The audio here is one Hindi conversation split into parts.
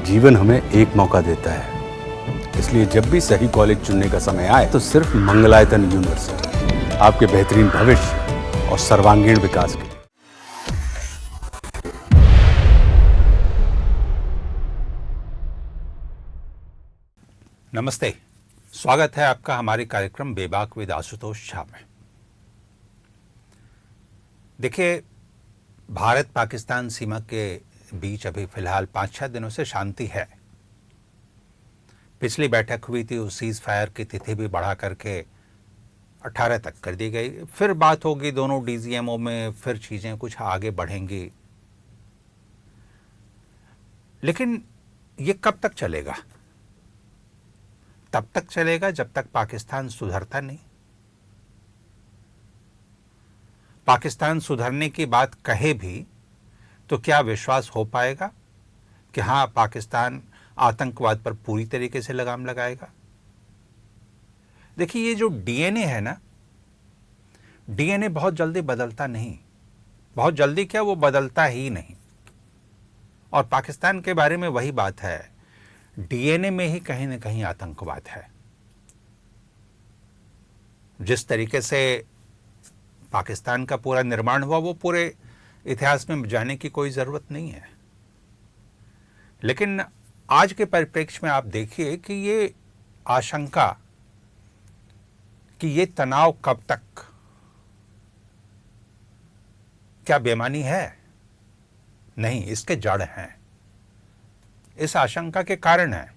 जीवन हमें एक मौका देता है, इसलिए जब भी सही कॉलेज चुनने का समय आए तो सिर्फ मंगलायतन यूनिवर्सिटी आपके बेहतरीन भविष्य और सर्वांगीण विकास के लिए। नमस्ते, स्वागत है आपका हमारे कार्यक्रम बेबाक विद आशुतोष झा में। देखिए, भारत पाकिस्तान सीमा के बीच अभी फिलहाल 5-6 दिनों से शांति है। पिछली बैठक हुई थी, उस सीज फायर की तिथि भी बढ़ा करके 18 तक कर दी गई। फिर बात होगी दोनों डीजीएमओ में, फिर चीज़ें कुछ आगे बढ़ेंगी। लेकिन ये कब तक चलेगा? तब तक चलेगा जब तक पाकिस्तान सुधरता नहीं। पाकिस्तान सुधरने की बात कहे भी तो क्या विश्वास हो पाएगा कि हाँ, पाकिस्तान आतंकवाद पर पूरी तरीके से लगाम लगाएगा? देखिए, ये जो डीएनए है ना, डीएनए बहुत जल्दी बदलता नहीं। बहुत जल्दी क्या, वो बदलता ही नहीं। और पाकिस्तान के बारे में वही बात है, डीएनए में ही कहीं ना कहीं आतंकवाद है। जिस तरीके से पाकिस्तान का पूरा निर्माण हुआ, वो पूरे इतिहास में जाने की कोई ज़रूरत नहीं है। लेकिन आज के परिप्रेक्ष्य में आप देखिए कि ये आशंका कि ये तनाव कब तक, क्या बेईमानी है? नहीं, इसके जड़ हैं। इस आशंका के कारण है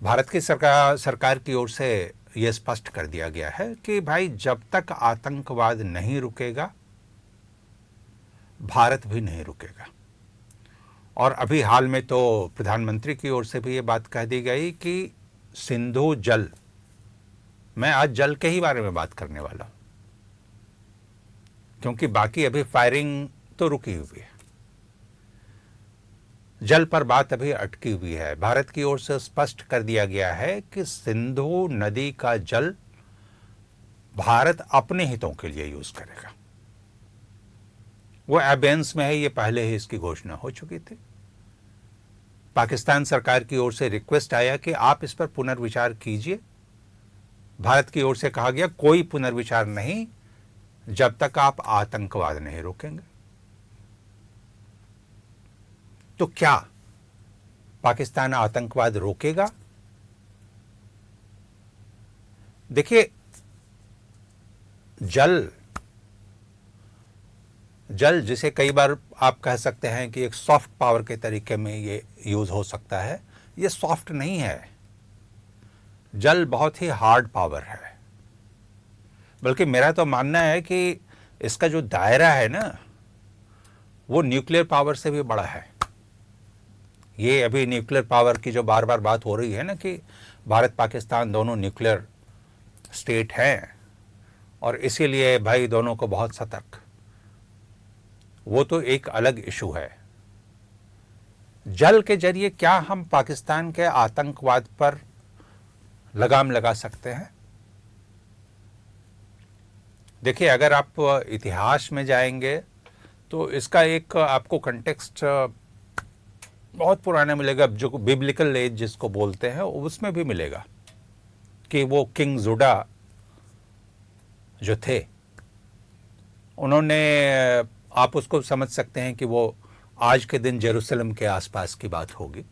भारत की सरकार की ओर से यह स्पष्ट कर दिया गया है कि भाई, जब तक आतंकवाद नहीं रुकेगा, भारत भी नहीं रुकेगा। और अभी हाल में तो प्रधानमंत्री की ओर से भी ये बात कह दी गई कि सिंधु जल, मैं आज जल के ही बारे में बात करने वाला हूं, क्योंकि बाकी अभी फायरिंग तो रुकी हुई है, जल पर बात अभी अटकी हुई है। भारत की ओर से स्पष्ट कर दिया गया है कि सिंधु नदी का जल भारत अपने हितों के लिए यूज करेगा। वो एबेंस में है, ये पहले ही इसकी घोषणा हो चुकी थी। पाकिस्तान सरकार की ओर से रिक्वेस्ट आया कि आप इस पर पुनर्विचार कीजिए। भारत की ओर से कहा गया कोई पुनर्विचार नहीं जब तक आप आतंकवाद नहीं रोकेंगे। तो क्या पाकिस्तान आतंकवाद रोकेगा? देखिए, जल जिसे कई बार आप कह सकते हैं कि एक सॉफ्ट पावर के तरीके में ये यूज हो सकता है, ये सॉफ्ट नहीं है। जल बहुत ही हार्ड पावर है। बल्कि मेरा तो मानना है कि इसका जो दायरा है ना, वो न्यूक्लियर पावर से भी बड़ा है। ये अभी न्यूक्लियर पावर की जो बार बार बात हो रही है ना, कि भारत पाकिस्तान दोनों न्यूक्लियर स्टेट हैं और इसीलिए भाई दोनों को बहुत सतर्क, वो तो एक अलग इशू है। जल के जरिए क्या हम पाकिस्तान के आतंकवाद पर लगाम लगा सकते हैं? देखिए, अगर आप इतिहास में जाएंगे तो इसका एक आपको कंटेक्स्ट बहुत पुराना मिलेगा, जो बिब्लिकल एज जिसको बोलते हैं, उसमें भी मिलेगा कि वो किंग जुडा जो थे, उन्होंने, आप उसको समझ सकते हैं कि वो आज के दिन जेरूसलम के आसपास की बात होगी।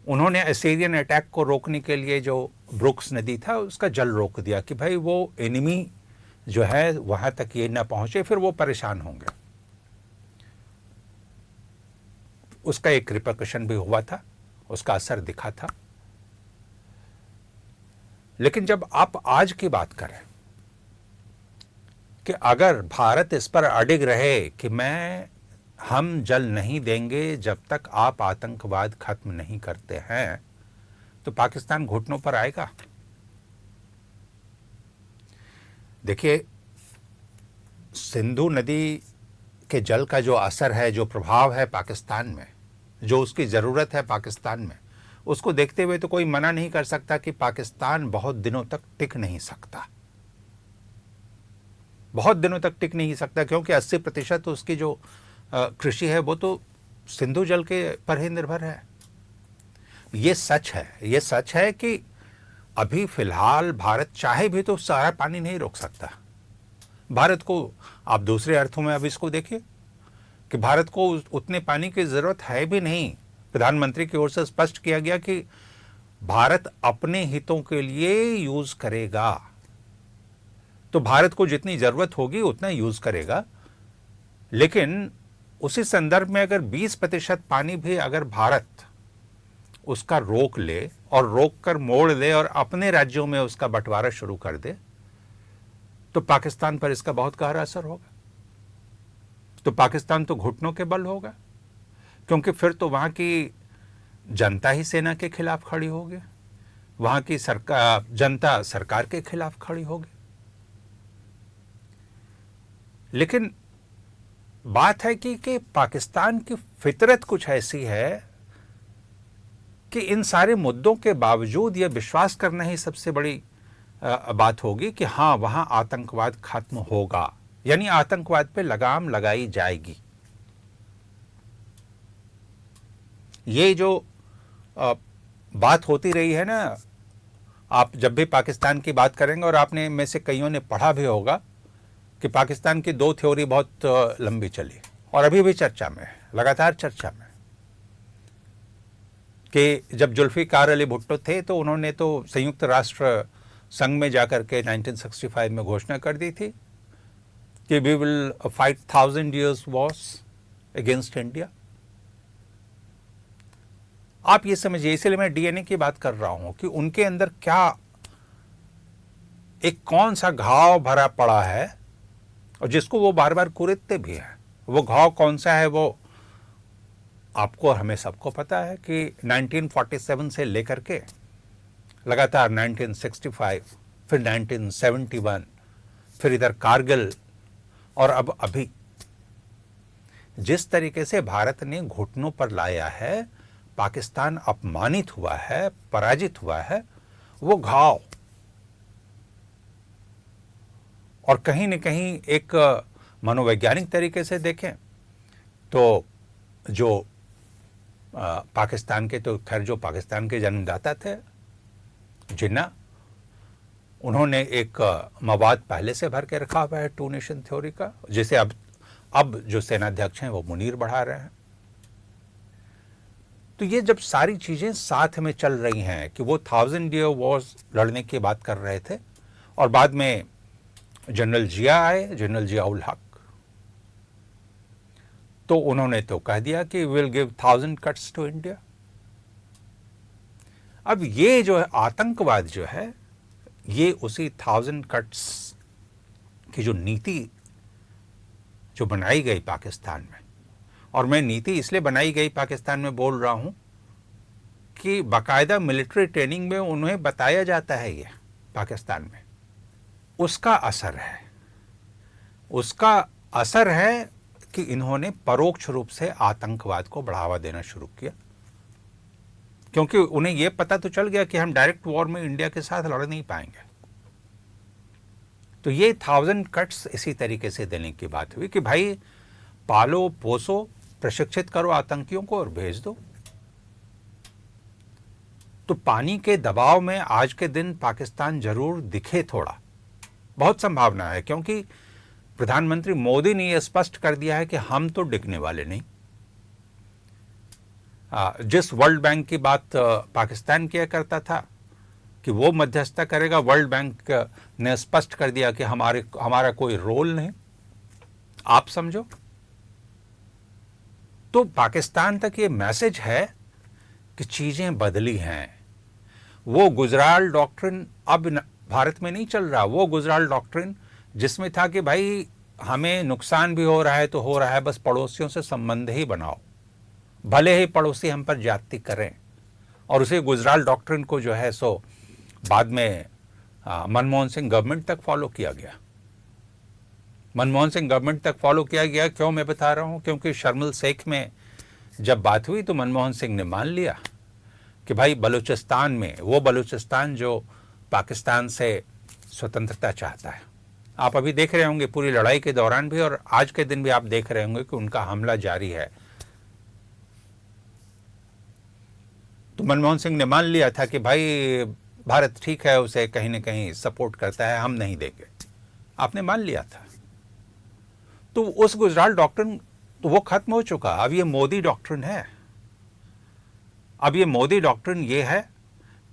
उन्होंने असीरियन अटैक को रोकने के लिए जो ब्रुक्स नदी था उसका जल रोक दिया कि भाई वो एनिमी जो है वहां तक ये ना पहुंचे, फिर वो परेशान होंगे। उसका एक रिपरकशन भी हुआ था, उसका असर दिखा था। लेकिन जब आप आज की बात करें कि अगर भारत इस पर अडिग रहे कि हम जल नहीं देंगे जब तक आप आतंकवाद खत्म नहीं करते हैं, तो पाकिस्तान घुटनों पर आएगा। देखिए, सिंधु नदी के जल का जो असर है, जो प्रभाव है पाकिस्तान में, जो उसकी ज़रूरत है पाकिस्तान में, उसको देखते हुए तो कोई मना नहीं कर सकता कि पाकिस्तान बहुत दिनों तक टिक नहीं सकता। बहुत दिनों तक टिक नहीं सकता, क्योंकि 80% उसकी जो कृषि है वो तो सिंधु जल के पर ही निर्भर है। ये सच है, ये सच है कि अभी फिलहाल भारत चाहे भी तो सारा पानी नहीं रोक सकता। भारत को आप दूसरे अर्थों में अब इसको देखिए कि भारत को उतने पानी की जरूरत है भी नहीं। प्रधानमंत्री की ओर से स्पष्ट किया गया कि भारत अपने हितों के लिए यूज करेगा, तो भारत को जितनी जरूरत होगी उतना यूज करेगा। लेकिन उसी संदर्भ में अगर 20% पानी भी अगर भारत उसका रोक ले और रोक कर मोड़ ले और अपने राज्यों में उसका बंटवारा शुरू कर दे, तो पाकिस्तान पर इसका बहुत गहरा असर होगा। तो पाकिस्तान तो घुटनों के बल होगा, क्योंकि फिर तो वहां की जनता ही सेना के खिलाफ खड़ी होगी, वहां की जनता सरकार के खिलाफ खड़ी होगी। लेकिन बात है कि पाकिस्तान की फितरत कुछ ऐसी है कि इन सारे मुद्दों के बावजूद यह विश्वास करना ही सबसे बड़ी बात होगी कि हाँ, वहां आतंकवाद खत्म होगा, यानी आतंकवाद पे लगाम लगाई जाएगी। ये जो बात होती रही है ना, आप जब भी पाकिस्तान की बात करेंगे, और आपने में से कईयों ने पढ़ा भी होगा कि पाकिस्तान की 2 थ्योरी बहुत लंबी चली और अभी भी चर्चा में है, लगातार चर्चा में, कि जब जुल्फिकार अली भुट्टो थे तो उन्होंने तो संयुक्त राष्ट्र संघ में जाकर के 1965 में घोषणा कर दी थी कि we will fight 1000 years wars against India. आप ये समझिए, इसलिए मैं डीएनए की बात कर रहा हूं कि उनके अंदर क्या एक कौन सा घाव भरा पड़ा है और जिसको वो बार बार कुरेदते भी हैं। वो घाव कौन सा है वो आपको और हमें सबको पता है कि 1947 से लेकर के लगातार 1965, फिर 1971, फिर इधर कारगिल, और अब अभी जिस तरीके से भारत ने घुटनों पर लाया है, पाकिस्तान अपमानित हुआ है, पराजित हुआ है, वो घाव और कहीं न कहीं एक मनोवैज्ञानिक तरीके से देखें तो जो पाकिस्तान के, तो खैर जो पाकिस्तान के जन्मदाता थे जिन्ना, उन्होंने एक मवाद पहले से भर के रखा हुआ है 2 नेशन थ्योरी का, जिसे अब जो सेनाध्यक्ष हैं वो मुनीर बढ़ा रहे हैं। तो ये जब सारी चीजें साथ में चल रही हैं कि वो 1000 year वॉर्स लड़ने की बात कर रहे थे, और बाद में जनरल जिया आए, जनरल जियाउल हक, तो उन्होंने तो कह दिया कि will give 1000 cuts to India. अब ये जो है आतंकवाद जो है, ये उसी 1000 cuts की जो नीति जो बनाई गई पाकिस्तान में, और मैं नीति इसलिए बनाई गई पाकिस्तान में बोल रहा हूं कि बाकायदा मिलिट्री ट्रेनिंग में उन्हें बताया जाता है ये पाकिस्तान में, उसका असर है, उसका असर है कि इन्होंने परोक्ष रूप से आतंकवाद को बढ़ावा देना शुरू किया, क्योंकि उन्हें यह पता तो चल गया कि हम डायरेक्ट वॉर में इंडिया के साथ लड़ नहीं पाएंगे। तो ये 1000 cuts इसी तरीके से देने की बात हुई कि भाई पालो पोसो, प्रशिक्षित करो आतंकियों को और भेज दो। तो पानी के दबाव में आज के दिन पाकिस्तान जरूर दिखे, थोड़ा बहुत संभावना है, क्योंकि प्रधानमंत्री मोदी ने यह स्पष्ट कर दिया है कि हम तो डिगने वाले नहीं। जिस वर्ल्ड बैंक की बात पाकिस्तान किया करता था कि वो मध्यस्थता करेगा, वर्ल्ड बैंक ने स्पष्ट कर दिया कि हमारा कोई रोल नहीं, आप समझो। तो पाकिस्तान तक ये मैसेज है कि चीजें बदली हैं। वो गुजराल डॉक्ट्रिन अब भारत में नहीं चल रहा। वो गुजराल डॉक्ट्रिन जिसमें था कि भाई हमें नुकसान भी हो रहा है तो हो रहा है, बस पड़ोसियों से संबंध ही बनाओ, भले ही पड़ोसी हम पर ज्यादती करें। और उसे गुजराल डॉक्ट्रिन को जो है सो बाद में मनमोहन सिंह गवर्नमेंट तक फॉलो किया गया। मनमोहन सिंह गवर्नमेंट तक फॉलो किया गया, क्यों मैं बता रहा हूं, क्योंकि शर्मिल शेख में जब बात हुई तो मनमोहन सिंह ने मान लिया कि भाई बलूचिस्तान में, वो बलूचिस्तान जो पाकिस्तान से स्वतंत्रता चाहता है, आप अभी देख रहे होंगे पूरी लड़ाई के दौरान भी और आज के दिन भी आप देख रहे होंगे कि उनका हमला जारी है। तो मनमोहन सिंह ने मान लिया था कि भाई भारत ठीक है, उसे कहीं ना कहीं सपोर्ट करता है, हम नहीं देंगे। आपने मान लिया था। तो उस गुजराल डॉक्ट्रिन तो वो खत्म हो चुका। अब ये मोदी डॉक्ट्रिन है। अब ये मोदी डॉक्ट्रिन ये है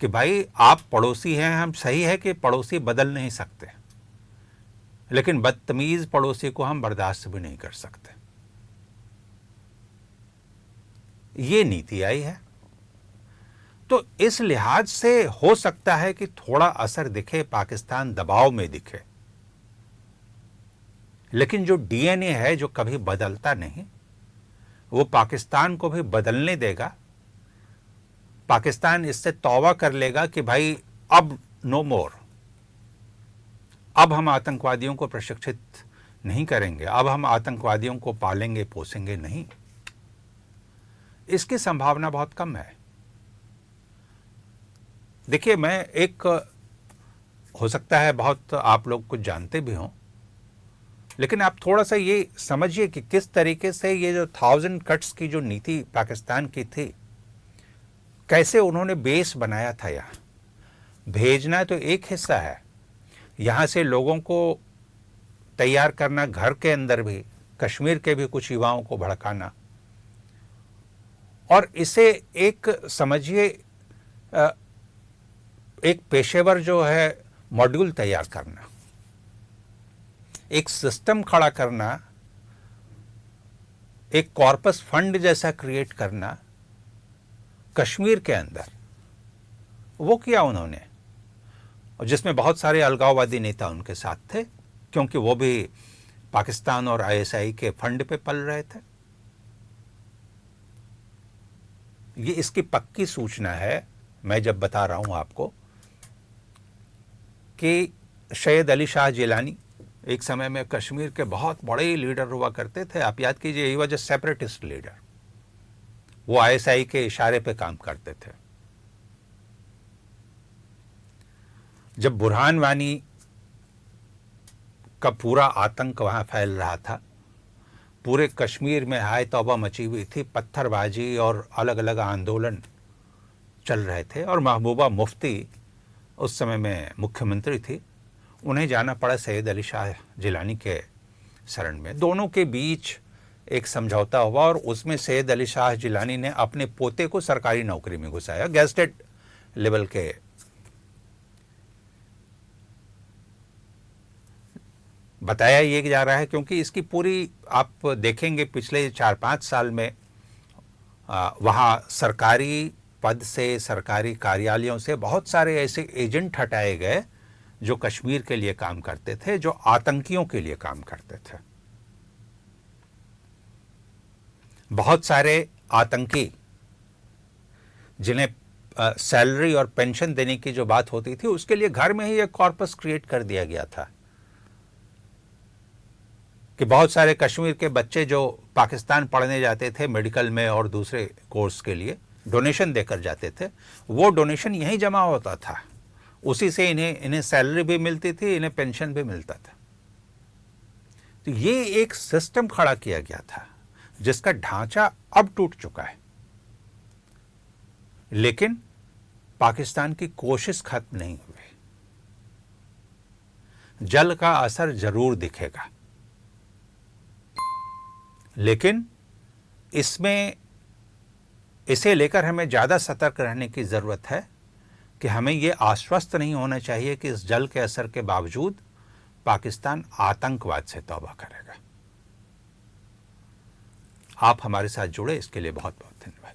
कि भाई आप पड़ोसी हैं, हम सही है कि पड़ोसी बदल नहीं सकते, लेकिन बदतमीज पड़ोसी को हम बर्दाश्त भी नहीं कर सकते। ये नीति आई है। तो इस लिहाज से हो सकता है कि थोड़ा असर दिखे, पाकिस्तान दबाव में दिखे, लेकिन जो डीएनए है जो कभी बदलता नहीं, वो पाकिस्तान को भी बदलने देगा। पाकिस्तान इससे तौबा कर लेगा कि भाई अब नो मोर, अब हम आतंकवादियों को प्रशिक्षित नहीं करेंगे, अब हम आतंकवादियों को पालेंगे पोसेंगे नहीं। इसकी संभावना बहुत कम है। देखिए, मैं एक, हो सकता है बहुत आप लोग कुछ जानते भी हों, लेकिन आप थोड़ा सा ये समझिए कि किस तरीके से ये जो 1000 कट्स की जो नीति पाकिस्तान की थी, कैसे उन्होंने बेस बनाया था। यहाँ भेजना तो एक हिस्सा है, यहाँ से लोगों को तैयार करना, घर के अंदर भी कश्मीर के भी कुछ युवाओं को भड़काना, और इसे एक समझिए एक पेशेवर जो है मॉड्यूल तैयार करना, एक सिस्टम खड़ा करना, एक कॉर्पस फंड जैसा क्रिएट करना कश्मीर के अंदर, वो किया उन्होंने। और जिसमें बहुत सारे अलगाववादी नेता उनके साथ थे, क्योंकि वो भी पाकिस्तान और आईएसआई के फंड पे पल रहे थे। ये इसकी पक्की सूचना है, मैं जब बता रहा हूं आपको कि सैयद अली शाह जिलानी एक समय में कश्मीर के बहुत बड़े लीडर हुआ करते थे। आप याद कीजिए, he was a separatist leader. वो आईएसआई के इशारे पे काम करते थे। जब बुरहान वानी का पूरा आतंक वहां फैल रहा था, पूरे कश्मीर में हाय तौबा मची हुई थी, पत्थरबाजी और अलग अलग आंदोलन चल रहे थे, और महबूबा मुफ्ती उस समय में मुख्यमंत्री थी, उन्हें जाना पड़ा सैयद अली शाह जिलानी के शरण में। दोनों के बीच एक समझौता हुआ और उसमें सैयद अली शाह जिलानी ने अपने पोते को सरकारी नौकरी में घुसाया, गेजेटेड लेवल के। बताया ये जा रहा है क्योंकि इसकी पूरी आप देखेंगे पिछले 4-5 साल में वहाँ सरकारी पद से, सरकारी कार्यालयों से बहुत सारे ऐसे एजेंट हटाए गए जो कश्मीर के लिए काम करते थे, जो आतंकियों के लिए काम करते थे। बहुत सारे आतंकी जिन्हें सैलरी और पेंशन देने की जो बात होती थी, उसके लिए घर में ही एक कॉर्पस क्रिएट कर दिया गया था कि बहुत सारे कश्मीर के बच्चे जो पाकिस्तान पढ़ने जाते थे मेडिकल में और दूसरे कोर्स के लिए डोनेशन देकर जाते थे, वो डोनेशन यहीं जमा होता था, उसी से इन्हें सैलरी भी मिलती थी, इन्हें पेंशन भी मिलता था। तो ये एक सिस्टम खड़ा किया गया था जिसका ढांचा अब टूट चुका है, लेकिन पाकिस्तान की कोशिश खत्म नहीं हुई। जल का असर जरूर दिखेगा, लेकिन इसे लेकर हमें ज़्यादा सतर्क रहने की ज़रूरत है कि हमें ये आश्वस्त नहीं होना चाहिए कि इस जल के असर के बावजूद पाकिस्तान आतंकवाद से तौबा करेगा। आप हमारे साथ जुड़े, इसके लिए बहुत बहुत धन्यवाद।